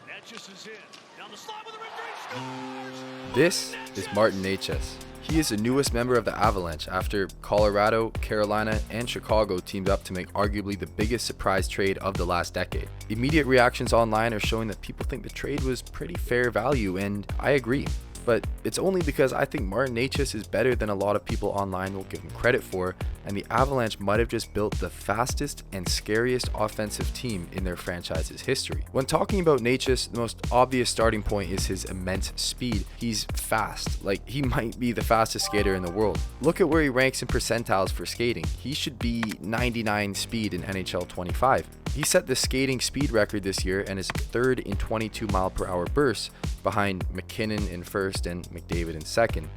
Necas is in. Down the slide with the wrist, he scores! This is Martin Necas. He is the newest member of the Avalanche after Colorado, Carolina, and Chicago teamed up to make arguably the biggest surprise trade of the last decade. Immediate reactions online are showing that people think the trade was pretty fair value, and I agree. But it's only because I think Martin Necas is better than a lot of people online will give him credit for, and the Avalanche might have just built the fastest and scariest offensive team in their franchise's history. When talking about Necas, the most obvious starting point is his immense speed. He's fast, like he might be the fastest skater in the world. Look at where he ranks in percentiles for skating. He should be 99 speed in NHL 25. He set the skating speed record this year and is third in 22 mile/hour bursts, behind McKinnon in first and McDavid in second.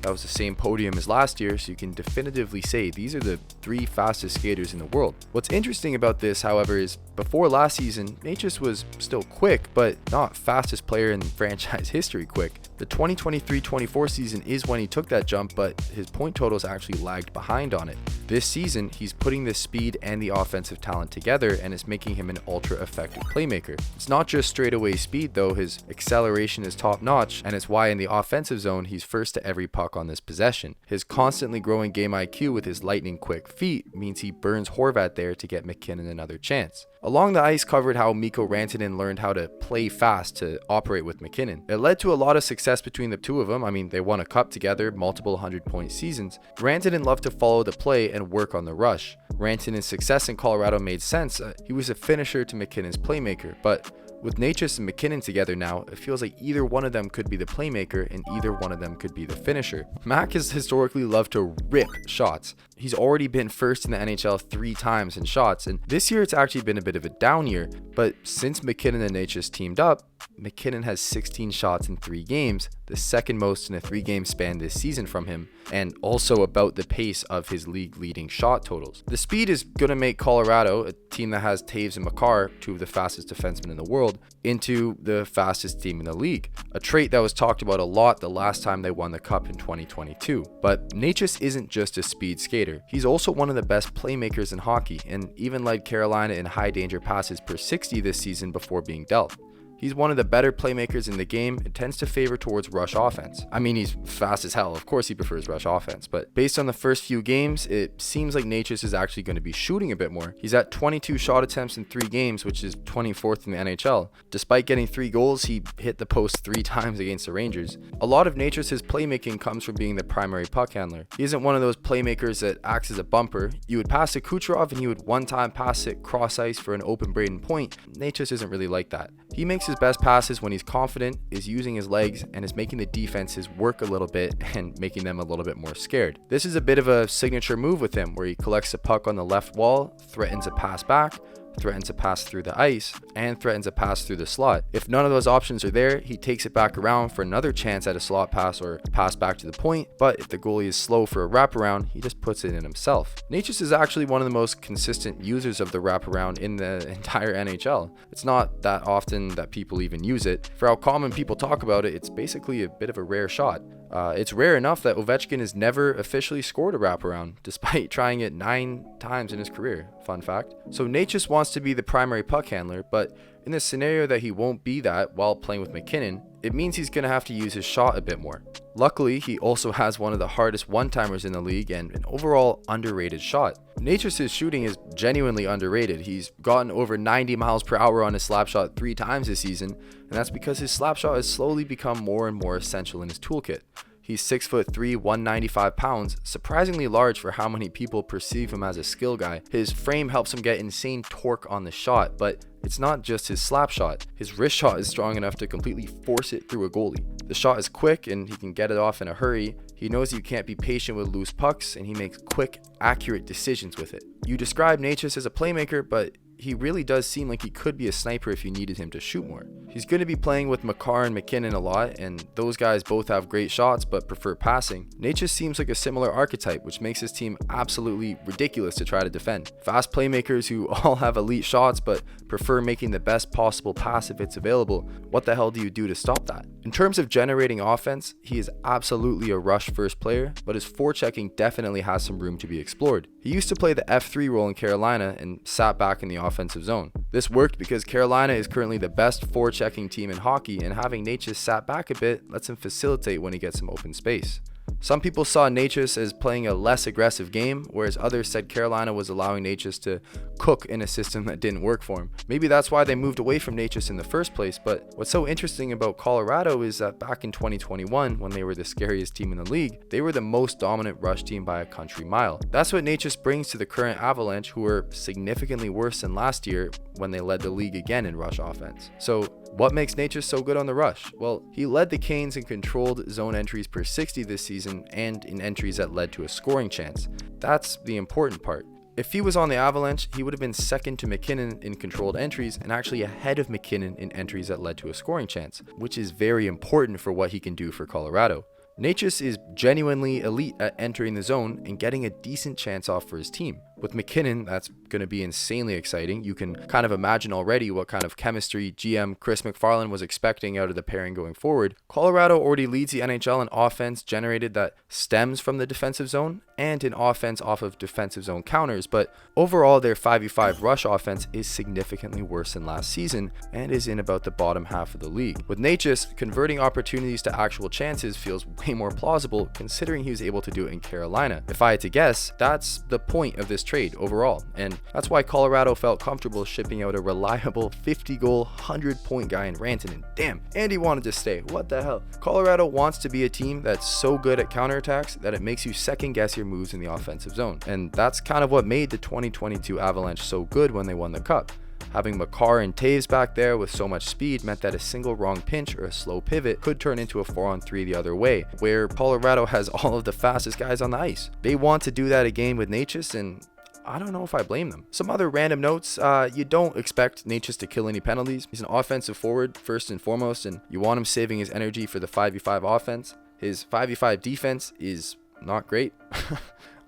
That was the same podium as last year, so you can definitively say these are the three fastest skaters in the world. What's interesting about this, however, is before last season, Necas was still quick, but not fastest player in franchise history quick. The 2023-24 season is when he took that jump, but his point totals actually lagged behind on it. This season, he's putting the speed and the offensive talent together, and it's making him an ultra-effective playmaker. It's not just straightaway speed though, his acceleration is top-notch, and it's why in the offensive zone, he's first to every puck on this possession. His constantly growing game IQ with his lightning quick feet means he burns Horvat there to get McKinnon another chance. Along the ice covered how Mikko Rantanen learned how to play fast to operate with McKinnon. It led to a lot of success between the two of them. I mean, they won a cup together, multiple 100-point seasons. Rantanen loved to follow the play and work on the rush. Rantanen's success in Colorado made sense. He was a finisher to McKinnon's playmaker, but with Necas and McKinnon together now, it feels like either one of them could be the playmaker and either one of them could be the finisher. Mac has historically loved to rip shots. He's already been first in the NHL 3 times in shots, and this year it's actually been a bit of a down year, but since McKinnon and Necas teamed up, McKinnon has 16 shots in 3 games, the second most in a 3-game span this season from him, and also about the pace of his league-leading shot totals. The speed is going to make Colorado, a team that has Taves and Makar, 2 of the fastest defensemen in the world, into the fastest team in the league, a trait that was talked about a lot the last time they won the cup in 2022. But Necas isn't just a speed skater, he's also one of the best playmakers in hockey, and even led Carolina in high danger passes per 60 this season before being dealt. He's one of the better playmakers in the game and tends to favor towards rush offense. I mean, he's fast as hell. Of course he prefers rush offense, but based on the first few games, it seems like Necas is actually going to be shooting a bit more. He's at 22 shot attempts in 3 games, which is 24th in the NHL. Despite getting 3 goals, he hit the post 3 times against the Rangers. A lot of Necas' playmaking comes from being the primary puck handler. He isn't one of those playmakers that acts as a bumper. You would pass to Kucherov and he would one-time pass it cross ice for an open Braden point. Necas isn't really like that. He makes his best passes when he's confident, is using his legs, and is making the defenses work a little bit and making them a little bit more scared. This is a bit of a signature move with him, where he collects the puck on the left wall, threatens a pass back, threatens a pass through the ice, and threatens a pass through the slot. If none of those options are there, he takes it back around for another chance at a slot pass or pass back to the point, but if the goalie is slow for a wraparound, he just puts it in himself. Necas is actually one of the most consistent users of the wraparound in the entire NHL. It's not that often that people even use it. For how common people talk about it, it's basically a bit of a rare shot. It's rare enough that Ovechkin has never officially scored a wraparound, despite trying it 9 times in his career. Fun fact. So Necas wants to be the primary puck handler, but in the scenario that he won't be that while playing with McKinnon, it means he's going to have to use his shot a bit more. Luckily, he also has one of the hardest one-timers in the league and an overall underrated shot. Necas' shooting is genuinely underrated. He's gotten over 90 miles per hour on his slap shot 3 times this season, and that's because his slap shot has slowly become more and more essential in his toolkit. He's 6'3", 195 pounds, surprisingly large for how many people perceive him as a skill guy. His frame helps him get insane torque on the shot, but it's not just his slap shot. His wrist shot is strong enough to completely force it through a goalie. The shot is quick and he can get it off in a hurry. He knows you can't be patient with loose pucks, and he makes quick, accurate decisions with it. You describe Necas as a playmaker, but he really does seem like he could be a sniper if you needed him to shoot more. He's going to be playing with Makar and McKinnon a lot, and those guys both have great shots but prefer passing. Necas seems like a similar archetype, which makes his team absolutely ridiculous to try to defend. Fast playmakers who all have elite shots but prefer making the best possible pass if it's available. What the hell do you do to stop that? In terms of generating offense, he is absolutely a rush first player, but his forechecking definitely has some room to be explored. He used to play the F3 role in Carolina and sat back in the offensive zone. This worked because Carolina is currently the best forechecking team in hockey, and having Necas sat back a bit lets him facilitate when he gets some open space. Some people saw Necas as playing a less aggressive game, whereas others said Carolina was allowing Necas to cook in a system that didn't work for him. Maybe that's why they moved away from Necas in the first place, but what's so interesting about Colorado is that back in 2021, when they were the scariest team in the league, they were the most dominant rush team by a country mile. That's what Necas brings to the current Avalanche, who are significantly worse than last year when they led the league again in rush offense. So what makes Necas so good on the rush? Well, he led the Canes in controlled zone entries per 60 this season and in entries that led to a scoring chance. That's the important part. If he was on the Avalanche, he would have been second to McKinnon in controlled entries and actually ahead of McKinnon in entries that led to a scoring chance, which is very important for what he can do for Colorado. Necas is genuinely elite at entering the zone and getting a decent chance off for his team. With McKinnon, that's going to be insanely exciting. You can kind of imagine already what kind of chemistry GM Chris McFarland was expecting out of the pairing going forward. Colorado already leads the NHL in offense generated that stems from the defensive zone and in offense off of defensive zone counters, but overall their 5v5 rush offense is significantly worse than last season and is in about the bottom half of the league. With Necas, converting opportunities to actual chances feels way more plausible considering he was able to do it in Carolina. If I had to guess, that's the point of this trade overall, and that's why Colorado felt comfortable shipping out a reliable 50-goal, 100-point guy in Rantanen. Damn, and he wanted to stay. What the hell? Colorado wants to be a team that's so good at counterattacks that it makes you second guess your moves in the offensive zone, and that's kind of what made the 2022 Avalanche so good when they won the Cup. Having Makar and Taves back there with so much speed meant that a single wrong pinch or a slow pivot could turn into a 4-on-3 the other way, where Colorado has all of the fastest guys on the ice. They want to do that again with Necas, and I don't know if I blame them. Some other random notes, you don't expect Necas to kill any penalties. He's an offensive forward first and foremost, and you want him saving his energy for the 5v5 offense. His 5v5 defense is not great.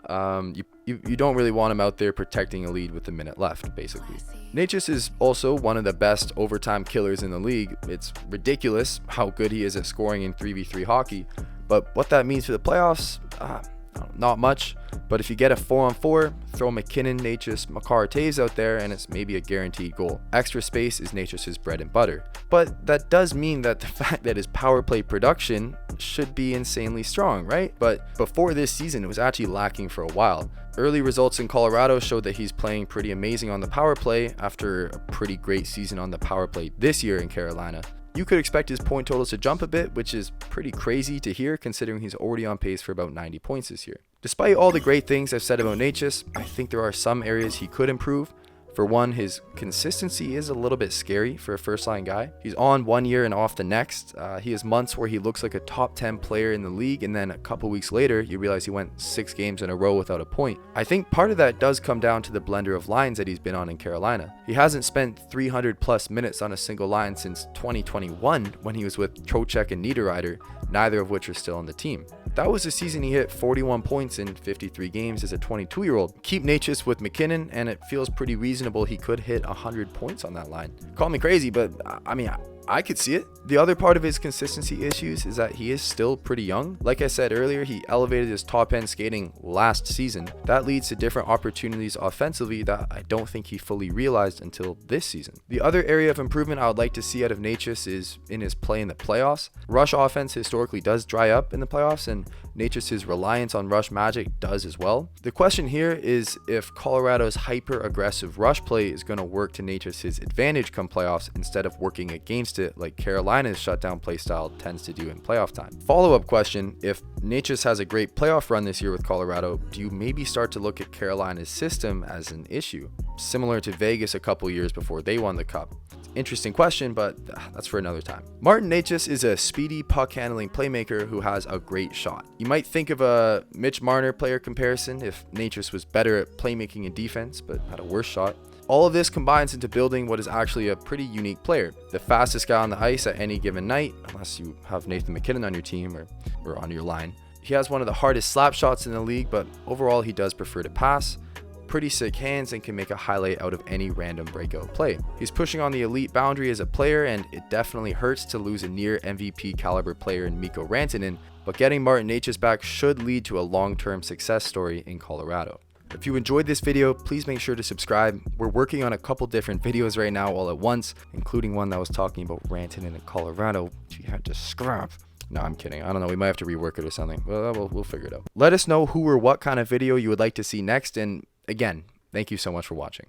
You don't really want him out there protecting a lead with a minute left, basically. Necas is also one of the best overtime killers in the league. It's ridiculous how good he is at scoring in 3v3 hockey, but what that means for the playoffs, not much. But if you get a 4-on-4, throw McKinnon, Necas, Makar, Taves out there, and it's maybe a guaranteed goal. Extra space is Necas' bread and butter. But that does mean that the fact that his power play production should be insanely strong, right? But before this season, it was actually lacking for a while. Early results in Colorado showed that he's playing pretty amazing on the power play after a pretty great season on the power play this year in Carolina. You could expect his point totals to jump a bit, which is pretty crazy to hear considering he's already on pace for about 90 points this year. Despite all the great things I've said about Necas, I think there are some areas he could improve. For one, his consistency is a little bit scary for a first-line guy. He's on one year and off the next. He has months where he looks like a top 10 player in the league, and then a couple weeks later, you realize he went 6 games in a row without a point. I think part of that does come down to the blender of lines that he's been on in Carolina. He hasn't spent 300 plus minutes on a single line since 2021 when he was with Trocheck and Niederreiter, neither of which are still on the team. That was the season he hit 41 points in 53 games as a 22-year-old. Keep Necas with McKinnon, and it feels pretty reasonable he could hit 100 points on that line. Call me crazy, but I mean, I could see it. The other part of his consistency issues is that he is still pretty young. Like I said earlier, he elevated his top end skating last season. That leads to different opportunities offensively that I don't think he fully realized until this season. The other area of improvement I would like to see out of Necas is in his play in the playoffs. Rush offense historically does dry up in the playoffs, and Necas' reliance on rush magic does as well. The question here is if Colorado's hyper-aggressive rush play is going to work to Necas' advantage come playoffs instead of working against it like Carolina's shutdown play style tends to do in playoff time. Follow-up question, if Necas has a great playoff run this year with Colorado, do you maybe start to look at Carolina's system as an issue, similar to Vegas a couple years before they won the Cup? Interesting question, but that's for another time. Martin Necas is a speedy puck-handling playmaker who has a great shot. You might think of a Mitch Marner player comparison if Necas was better at playmaking and defense, but had a worse shot. All of this combines into building what is actually a pretty unique player. The fastest guy on the ice at any given night, unless you have Nathan McKinnon on your team or on your line. He has one of the hardest slap shots in the league, but overall he does prefer to pass. Pretty sick hands and can make a highlight out of any random breakout play. He's pushing on the elite boundary as a player, and it definitely hurts to lose a near MVP caliber player in Mikko Rantanen, but getting Martin Necas back should lead to a long-term success story in Colorado. If you enjoyed this video, please make sure to subscribe. We're working on a couple different videos right now all at once, including one that was talking about Rantanen in Colorado, which we had to scrap. No, I'm kidding. I don't know. We might have to rework it or something. Well, we'll figure it out. Let us know who or what kind of video you would like to see next. And again, thank you so much for watching.